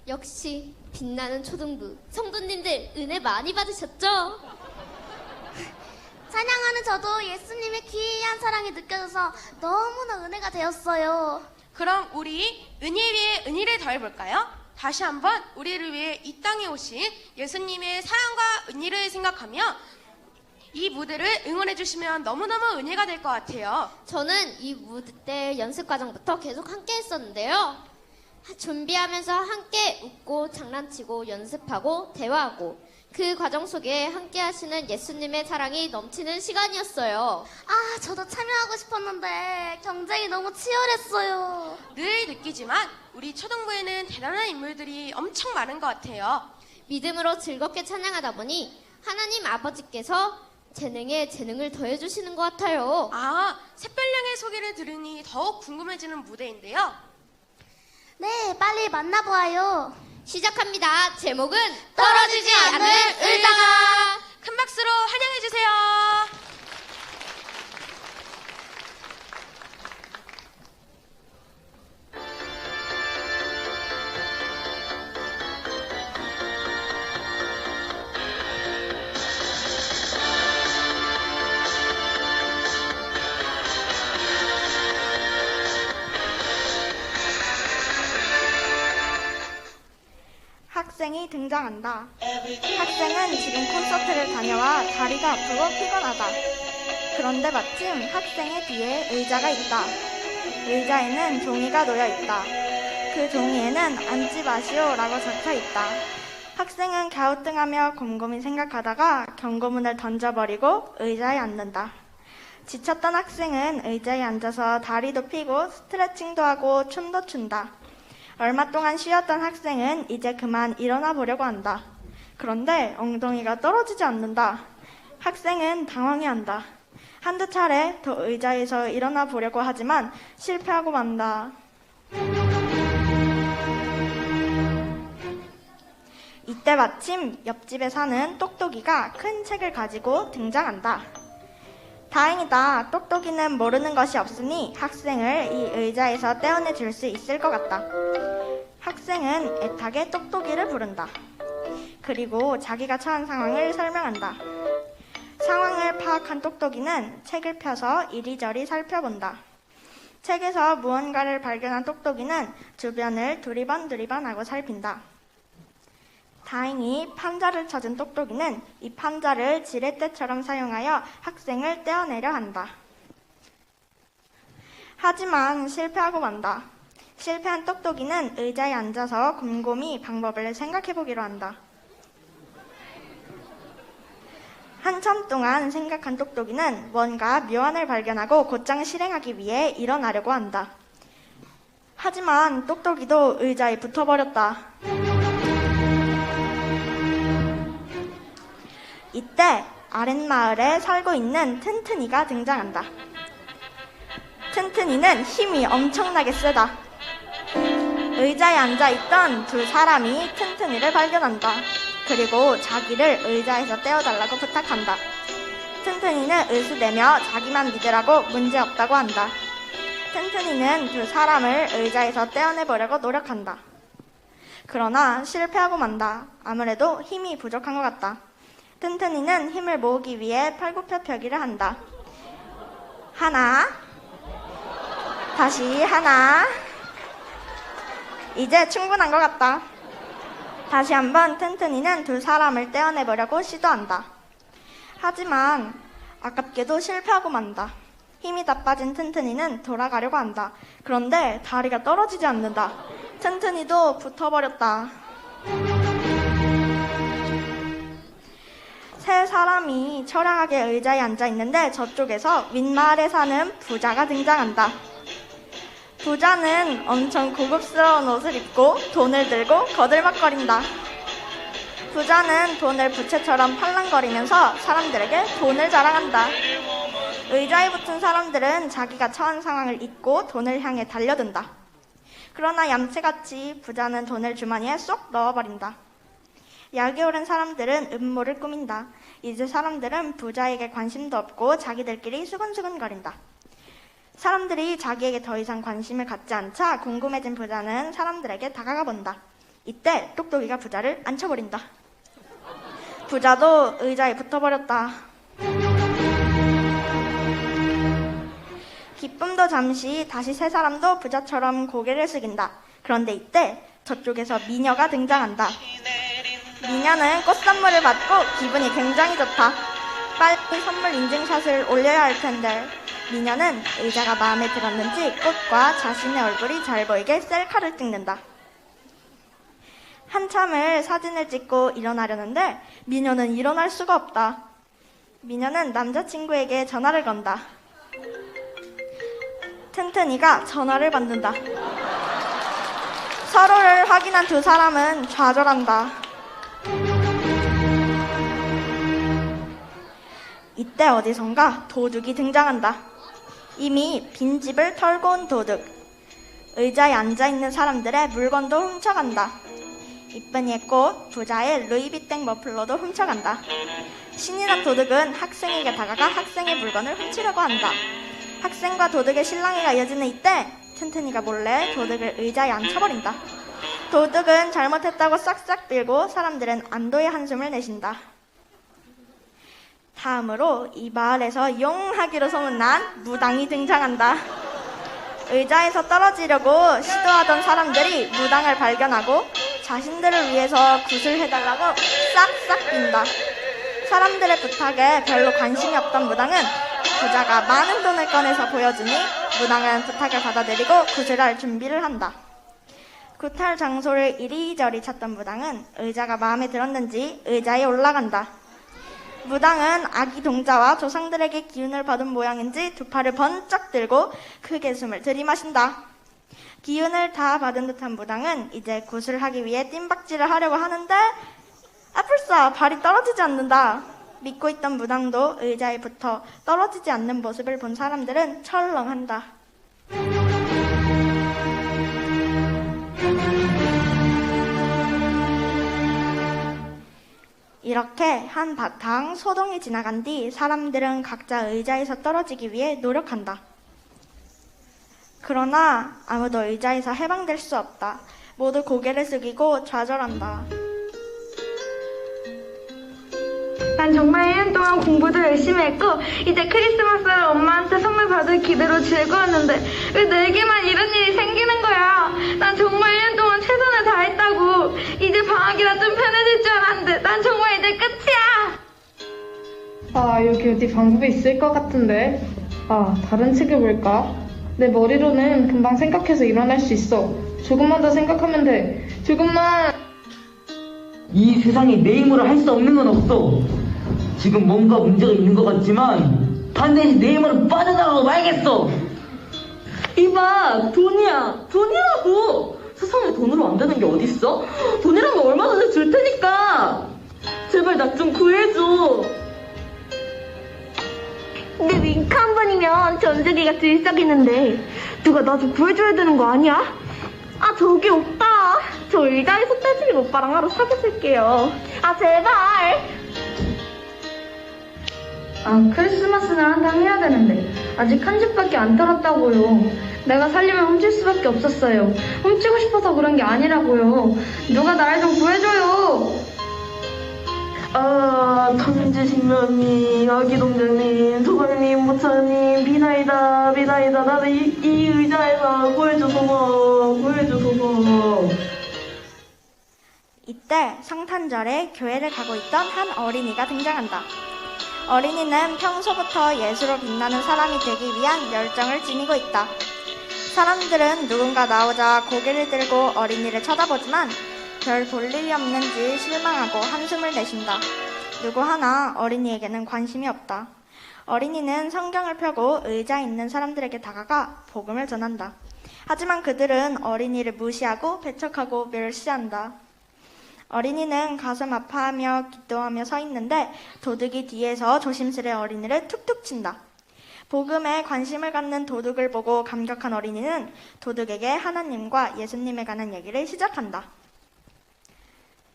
역시 빛나는 초등부 성도님들 은혜 많이 받으셨죠? 찬양하는 저도 예수님의 귀한 사랑이 느껴져서 너무나 은혜가 되었어요. 그럼 우리 은혜 위에 은혜를 더해볼까요? 다시 한번 우리를 위해 이 땅에 오신 예수님의 사랑과 은혜를 생각하며 이 무대를 응원해 주시면 너무너무 은혜가 될 것 같아요. 저는 이 무대 때 연습 과정부터 계속 함께 했었는데요. 준비하면서 함께 웃고 장난치고 연습하고 대화하고 그 과정 속에 함께 하시는 예수님의 사랑이 넘치는 시간이었어요. 아, 저도 참여하고 싶었는데 경쟁이 너무 치열했어요. 늘 느끼지만 우리 초등부에는 대단한 인물들이 엄청 많은 것 같아요. 믿음으로 즐겁게 찬양하다 보니 하나님 아버지께서 재능에 재능을 더해주시는 것 같아요. 아, 샛별량의 소개를 들으니 더욱 궁금해지는 무대인데요. 네, 빨리 만나보아요. 시작합니다. 제목은 떨어지지 않는 의자가. 큰 박수로 환영해 주세요. 학생이 등장한다. 학생은 지금 콘서트를 다녀와 다리가 아프고 피곤하다. 그런데 마침 학생의 뒤에 의자가 있다. 의자에는 종이가 놓여 있다. 그 종이에는 앉지 마시오라고 적혀 있다. 학생은 갸우뚱하며 곰곰이 생각하다가 경고문을 던져버리고 의자에 앉는다. 지쳤던 학생은 의자에 앉아서 다리도 펴고 스트레칭도 하고 춤도 춘다. 얼마 동안 쉬었던 학생은 이제 그만 일어나 보려고 한다. 그런데 엉덩이가 떨어지지 않는다. 학생은 당황해한다. 한두 차례 더 의자에서 일어나 보려고 하지만 실패하고 만다. 이때 마침 옆집에 사는 똑똑이가 큰 책을 가지고 등장한다. 다행이다. 똑똑이는 모르는 것이 없으니 학생을 이 의자에서 떼어내 줄 수 있을 것 같다. 학생은 애타게 똑똑이를 부른다. 그리고 자기가 처한 상황을 설명한다. 상황을 파악한 똑똑이는 책을 펴서 이리저리 살펴본다. 책에서 무언가를 발견한 똑똑이는 주변을 두리번 하고 살핀다. 다행히 판자를 찾은 똑똑이는 이 판자를 지렛대처럼 사용하여 학생을 떼어내려 한다. 하지만 실패하고 만다. 실패한 똑똑이는 의자에 앉아서 곰곰이 방법을 생각해보기로 한다. 한참 동안 생각한 똑똑이는 뭔가 묘안을 발견하고 곧장 실행하기 위해 일어나려고 한다. 하지만 똑똑이도 의자에 붙어버렸다. 이때 아랫마을에 살고 있는 튼튼이가 등장한다. 튼튼이는 힘이 엄청나게 세다. 의자에 앉아있던 두 사람이 튼튼이를 발견한다. 그리고 자기를 의자에서 떼어달라고 부탁한다. 튼튼이는 으스대며 자기만 믿으라고 문제없다고 한다. 튼튼이는 두 사람을 의자에서 떼어내보려고 노력한다. 그러나 실패하고 만다. 아무래도 힘이 부족한 것 같다. 튼튼이는 힘을 모으기 위해 팔굽혀펴기를 한다. 하나, 다시 하나. 이제 충분한 것 같다. 다시 한번 튼튼이는 두 사람을 떼어내보려고 시도한다. 하지만 아깝게도 실패하고 만다. 힘이 다 빠진 튼튼이는 돌아가려고 한다. 그런데 다리가 떨어지지 않는다. 튼튼이도 붙어버렸다. 세 사람이 처량하게 의자에 앉아있는데 저쪽에서 윗마을에 사는 부자가 등장한다. 부자는 엄청 고급스러운 옷을 입고 돈을 들고 거들먹거린다. 부자는 돈을 부채처럼 팔랑거리면서 사람들에게 돈을 자랑한다. 의자에 붙은 사람들은 자기가 처한 상황을 잊고 돈을 향해 달려든다. 그러나 얌체같이 부자는 돈을 주머니에 쏙 넣어버린다. 약이 오른 사람들은 음모를 꾸민다. 이제 사람들은 부자에게 관심도 없고 자기들끼리 수근수근거린다. 사람들이 자기에게 더 이상 관심을 갖지 않자 궁금해진 부자는 사람들에게 다가가 본다. 이때 똑똑이가 부자를 앉혀버린다. 부자도 의자에 붙어버렸다. 기쁨도 잠시 다시 세 사람도 부자처럼 고개를 숙인다. 그런데 이때 저쪽에서 미녀가 등장한다. 미녀는 꽃선물을 받고 기분이 굉장히 좋다. 빨리 선물 인증샷을 올려야 할 텐데 미녀는 의자가 마음에 들었는지 꽃과 자신의 얼굴이 잘 보이게 셀카를 찍는다. 한참을 사진을 찍고 일어나려는데 미녀는 일어날 수가 없다. 미녀는 남자친구에게 전화를 건다. 튼튼이가 전화를 받는다. 서로를 확인한 두 사람은 좌절한다. 이때 어디선가 도둑이 등장한다. 이미 빈집을 털고 온 도둑. 의자에 앉아있는 사람들의 물건도 훔쳐간다. 이쁜 예꽃, 부자의 루이비땡 머플러도 훔쳐간다. 신이 난 도둑은 학생에게 다가가 학생의 물건을 훔치려고 한다. 학생과 도둑의 실랑이가 이어지는 이때 튼튼이가 몰래 도둑을 의자에 앉혀버린다. 도둑은 잘못했다고 싹싹 빌고 사람들은 안도의 한숨을 내쉰다. 다음으로 이 마을에서 용하기로 소문난 무당이 등장한다. 의자에서 떨어지려고 시도하던 사람들이 무당을 발견하고 자신들을 위해서 굿을 해달라고 싹싹 빈다. 사람들의 부탁에 별로 관심이 없던 무당은 부자가 많은 돈을 꺼내서 보여주니 무당은 부탁을 받아들이고 굿을 할 준비를 한다. 굿할 장소를 이리저리 찾던 무당은 의자가 마음에 들었는지 의자에 올라간다. 무당은 아기 동자와 조상들에게 기운을 받은 모양인지 두 팔을 번쩍 들고 크게 숨을 들이마신다. 기운을 다 받은 듯한 무당은 이제 굿을 하기 위해 뜀박질을 하려고 하는데 아플싸 발이 떨어지지 않는다. 믿고 있던 무당도 의자에 붙어 떨어지지 않는 모습을 본 사람들은 철렁한다. 이렇게 한바탕 소동이 지나간 뒤 사람들은 각자 의자에서 떨어지기 위해 노력한다. 그러나 아무도 의자에서 해방될 수 없다. 모두 고개를 숙이고 좌절한다. 난 정말 1년 동안 공부도 열심히 했고 이제 크리스마스를 엄마한테 선물 받을 기대로 즐거웠는데 왜 내게만 이런 일이 생기는 거야. 난 정말 1년 동안 최선을 다했다고. 이제 방학이라 좀 편해질 줄 알았는데 난 정말 이제 끝이야. 아, 여기 어디 방법이 있을 것 같은데. 아, 다른 책을 볼까? 내 머리로는 금방 생각해서 일어날 수 있어. 조금만 더 생각하면 돼. 조금만. 이 세상에 내 힘으로 할 수 없는 건 없어. 지금 뭔가 문제가 있는 것 같지만 반드시 내 힘으로 빠져나가고 말겠어. 이봐, 돈이라고. 세상에 돈으로 안 되는 게 어딨어? 돈이라면 얼마든지 줄 테니까 제발 나 좀 구해줘. 근데 윙크 한 번이면 전세기가 들썩이는데 누가 나 좀 구해줘야 되는 거 아니야? 아 저기 오빠, 저 의자에서 떼지는 오빠랑 하루 사귀어줄게요. 아 제발. 아 크리스마스는 한탕 해야 되는데 아직 한 집밖에 안 털었다고요. 내가 살려면 훔칠 수밖에 없었어요. 훔치고 싶어서 그런 게 아니라고요. 누가 나를 좀 구해줘요. 아, 천지신명님, 아기동장님, 소방님, 모차님, 비나이다. 나는 이 의자에서 구해줘서. 이때 성탄절에 교회를 가고 있던 한 어린이가 등장한다. 어린이는 평소부터 예수로 빛나는 사람이 되기 위한 열정을 지니고 있다. 사람들은 누군가 나오자 고개를 들고 어린이를 쳐다보지만 별 볼 일이 없는지 실망하고 한숨을 내쉰다. 누구 하나 어린이에게는 관심이 없다. 어린이는 성경을 펴고 의자에 있는 사람들에게 다가가 복음을 전한다. 하지만 그들은 어린이를 무시하고 배척하고 멸시한다. 어린이는 가슴 아파하며 기도하며 서 있는데 도둑이 뒤에서 조심스레 어린이를 툭툭 친다. 복음에 관심을 갖는 도둑을 보고 감격한 어린이는 도둑에게 하나님과 예수님에 관한 얘기를 시작한다.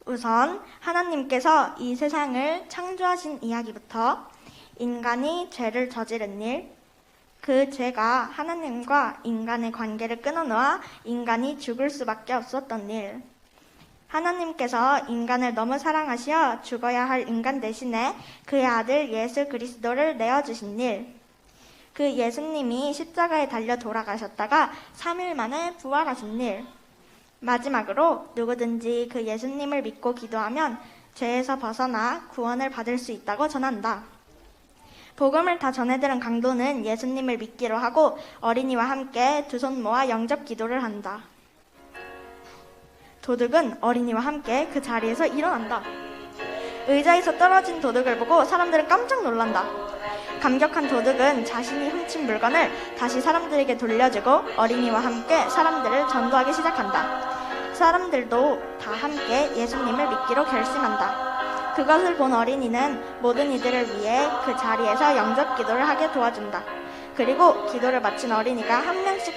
우선 하나님께서 이 세상을 창조하신 이야기부터 인간이 죄를 저지른 일, 그 죄가 하나님과 인간의 관계를 끊어놓아 인간이 죽을 수밖에 없었던 일, 하나님께서 인간을 너무 사랑하시어 죽어야 할 인간 대신에 그의 아들 예수 그리스도를 내어주신 일. 그 예수님이 십자가에 달려 돌아가셨다가 3일 만에 부활하신 일. 마지막으로 누구든지 그 예수님을 믿고 기도하면 죄에서 벗어나 구원을 받을 수 있다고 전한다. 복음을 다 전해들은 강도는 예수님을 믿기로 하고 어린이와 함께 두 손 모아 영접 기도를 한다. 도둑은 어린이와 함께 그 자리에서 일어난다. 의자에서 떨어진 도둑을 보고 사람들은 깜짝 놀란다. 감격한 도둑은 자신이 훔친 물건을 다시 사람들에게 돌려주고 어린이와 함께 사람들을 전도하기 시작한다. 사람들도 다 함께 예수님을 믿기로 결심한다. 그것을 본 어린이는 모든 이들을 위해 그 자리에서 영접 기도를 하게 도와준다. 그리고 기도를 마친 어린이가 한 명씩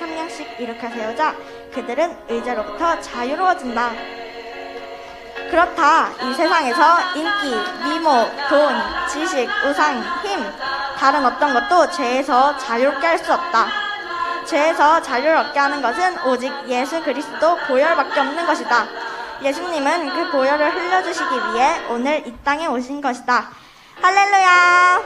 일으켜 세우자 그들은 의자로부터 자유로워진다. 그렇다. 이 세상에서 인기, 미모, 돈, 지식, 우상, 힘, 다른 어떤 것도 죄에서 자유롭게 할 수 없다. 죄에서 자유를 얻게 하는 것은 오직 예수 그리스도 보혈밖에 없는 것이다. 예수님은 그 보혈을 흘려주시기 위해 오늘 이 땅에 오신 것이다. 할렐루야!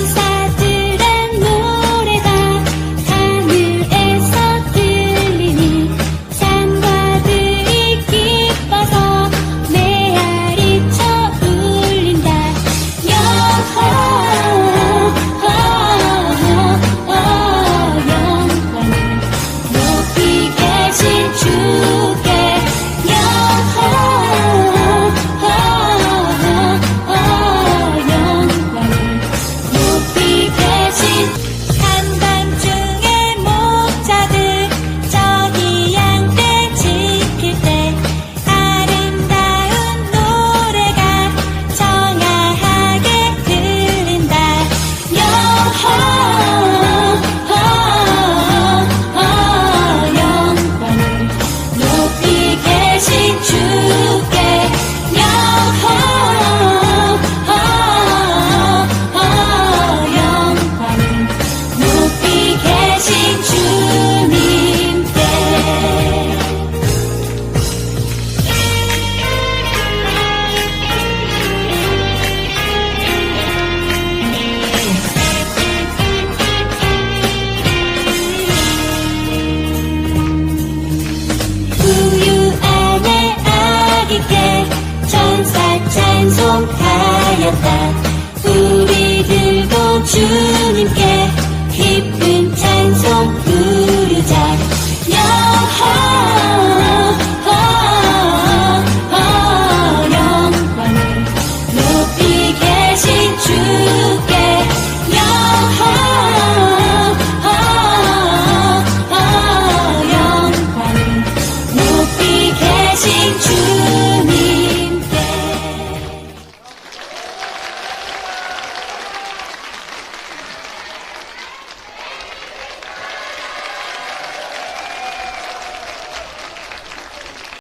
천사들의 노래가 하늘에서 들리니 산과들이 기뻐서 메아리쳐 울린다. 영광을 높이 계신 주께 한밤중에 목자들 저기 양떼 지킬 때 아름다운 노래가 청아하게 들린다. 영광을 높이 계신 주께 영광을 높이 계신 주님께. 우유 안에 아기께 천사 찬송하였다. 우리들도 주님께 기쁜 찬송